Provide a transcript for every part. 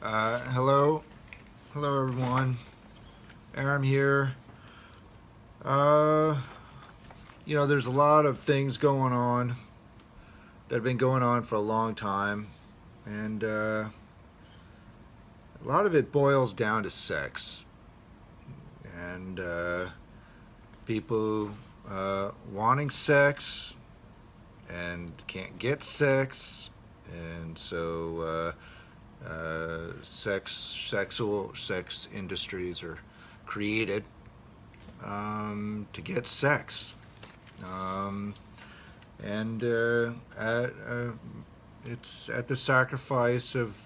Hello everyone. Aram here. Uh, there's a lot of things going on that have been going on for a long time, and a lot of it boils down to sex and people wanting sex and can't get sex, and so sex industries are created to get sex, um, and it's at the sacrifice of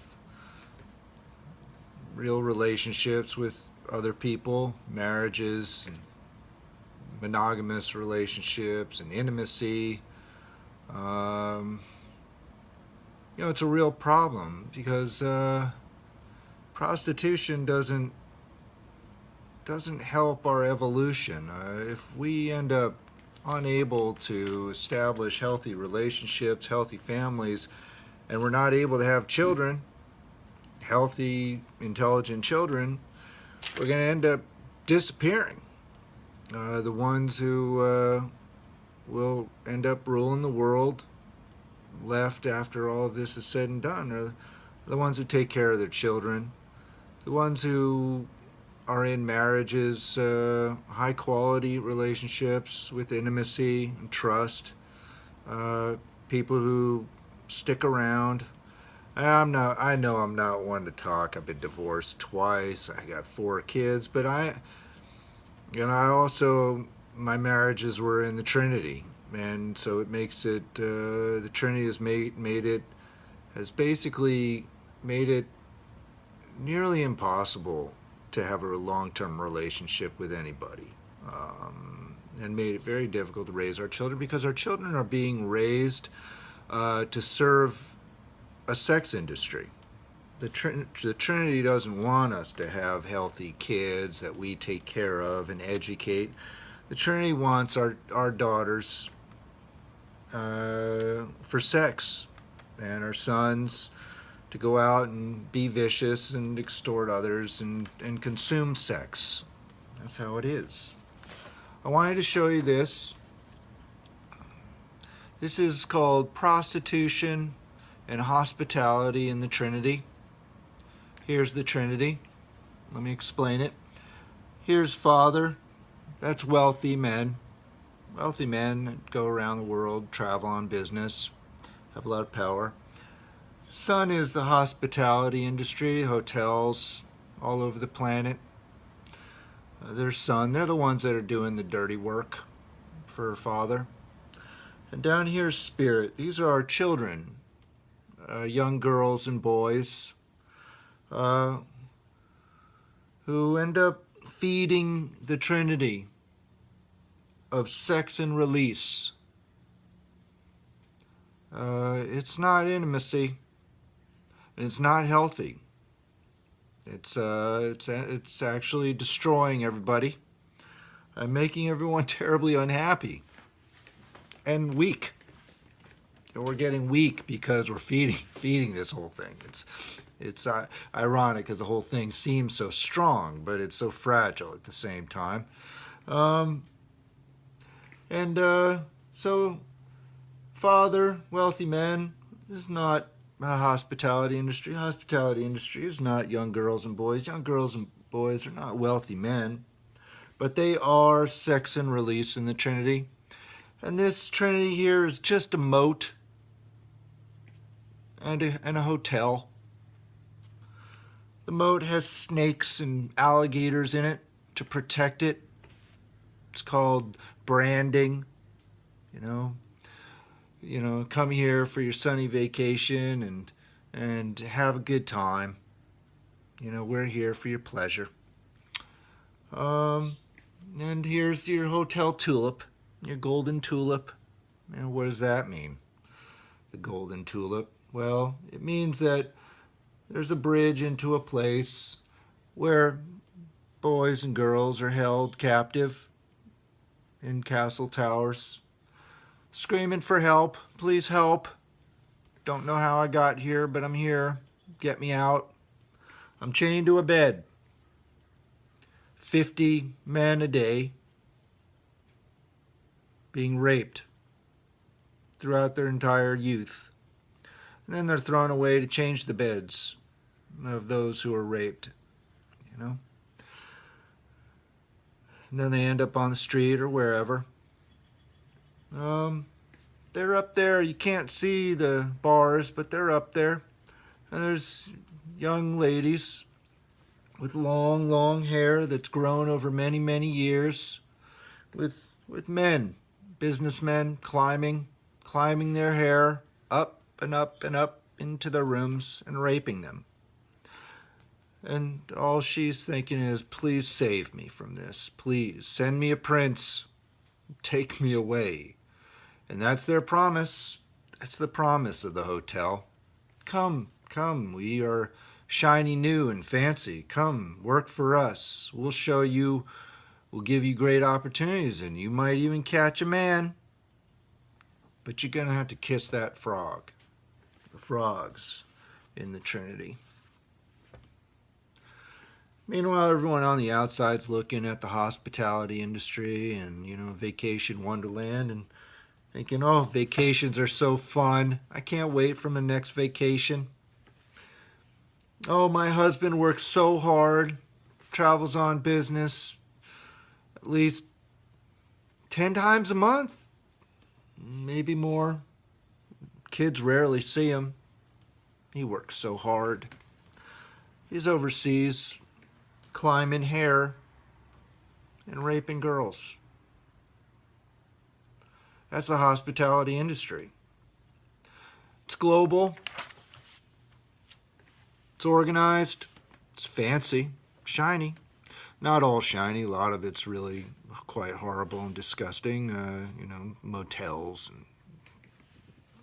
real relationships with other people, marriages, and monogamous relationships, and intimacy. Um, it's a real problem because prostitution doesn't help our evolution. If we end up unable to establish healthy relationships, healthy families, and we're not able to have children, healthy, intelligent children, we're going to end up disappearing. The ones who will end up ruling the world, left after all of this is said and done, are the ones who take care of their children, the ones who are in marriages, high quality relationships with intimacy and trust, people who stick around. I know I'm not one to talk. I've been divorced twice. I got 4 kids, but I also, my marriages were in the Trinity, and so it makes it, the Trinity has basically made it nearly impossible to have a long-term relationship with anybody, and made it very difficult to raise our children because our children are being raised to serve a sex industry. The Trinity doesn't want us to have healthy kids that we take care of and educate. The Trinity wants our daughters for sex, and our sons to go out and be vicious and extort others and consume sex. That's how it is. I wanted to show you this. This is called Prostitution and Hospitality in the Trinity. Here's the Trinity. Let me explain it. Here's Father. That's wealthy men. Wealthy men that go around the world, travel on business, have a lot of power. Son is the hospitality industry, hotels all over the planet. Their son, they're the ones that are doing the dirty work for Father. And down here's Spirit. These are our children, young girls and boys, who end up feeding the Trinity of sex and release. It's not intimacy, and it's not healthy. It's actually destroying everybody and making everyone terribly unhappy and weak. And we're getting weak because we're feeding this whole thing. It's ironic because the whole thing seems so strong, but it's so fragile at the same time. So Father, wealthy men, is not a hospitality industry. Hospitality industry is not young girls and boys. Young girls and boys are not wealthy men, but they are sex and release in the Trinity. And this Trinity here is just a moat and a hotel. The moat has snakes and alligators in it to protect it. It's called branding. Come here for your sunny vacation and have a good time. We're here for your pleasure. And here's your hotel tulip, your golden tulip. And what does that mean? The golden tulip? Well, it means that there's a bridge into a place where boys and girls are held captive in castle towers, screaming for help. Please help. Don't know how I got here, but I'm here. Get me out. I'm chained to a bed. 50 men a day being raped throughout their entire youth. And then they're thrown away to change the beds of those who are raped, you know. And then they end up on the street or wherever. They're up there. You can't see the bars, but they're up there. And there's young ladies with long, long hair that's grown over many, many years, with men, businessmen climbing their hair up and up and up into their rooms and raping them. And all she's thinking is, please save me from this. Please send me a prince. Take me away. And that's their promise. That's the promise of the hotel. Come, come, we are shiny new and fancy. Come, work for us. We'll show you, we'll give you great opportunities, and you might even catch a man. But you're going to have to kiss that frog. The frogs in the Trinity. Meanwhile, everyone on the outside's looking at the hospitality industry and, vacation wonderland and thinking, oh, vacations are so fun. I can't wait for my next vacation. Oh, my husband works so hard, travels on business at least 10 times a month, maybe more. Kids rarely see him. He works so hard. He's overseas climbing hair and raping girls. That's the hospitality industry. It's global. It's organized. It's fancy. Shiny. Not all shiny. A lot of it's really quite horrible and disgusting. Motels and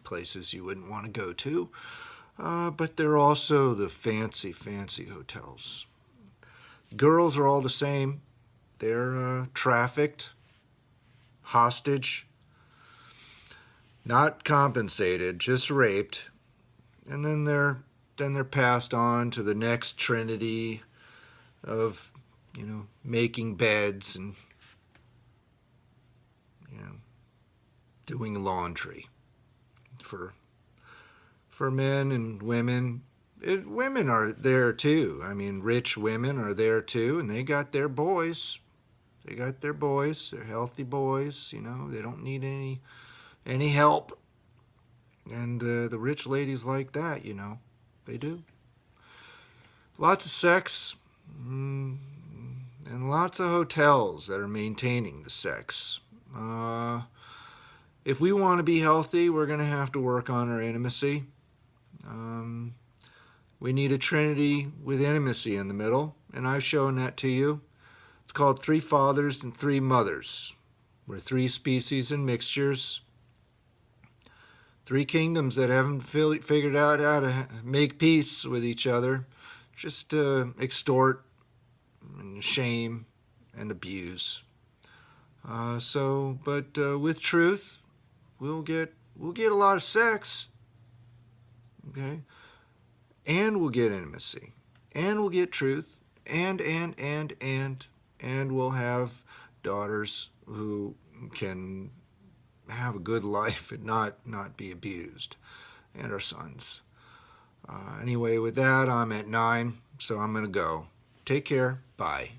places you wouldn't want to go to. But they're also the fancy, fancy hotels. Girls are all the same. They're trafficked, hostage, not compensated, just raped, and then they're passed on to the next Trinity of making beds and doing laundry for men and women. Women are there too. I mean, rich women are there too, and they got their boys. They're healthy boys. They don't need any help. And the rich ladies like that, they do. Lots of sex, and lots of hotels that are maintaining the sex. If we want to be healthy, we're going to have to work on our intimacy. We need a Trinity with intimacy in the middle, and I've shown that to you. It's called Three Fathers and Three Mothers. We're three species and mixtures. Three kingdoms that haven't figured out how to make peace with each other. Just extort and shame and abuse. But with truth, we'll get a lot of sex. Okay? And we'll get intimacy. And we'll get truth. And we'll have daughters who can have a good life and not be abused. And our sons. Anyway, with that, I'm at 9, so I'm going to go. Take care. Bye.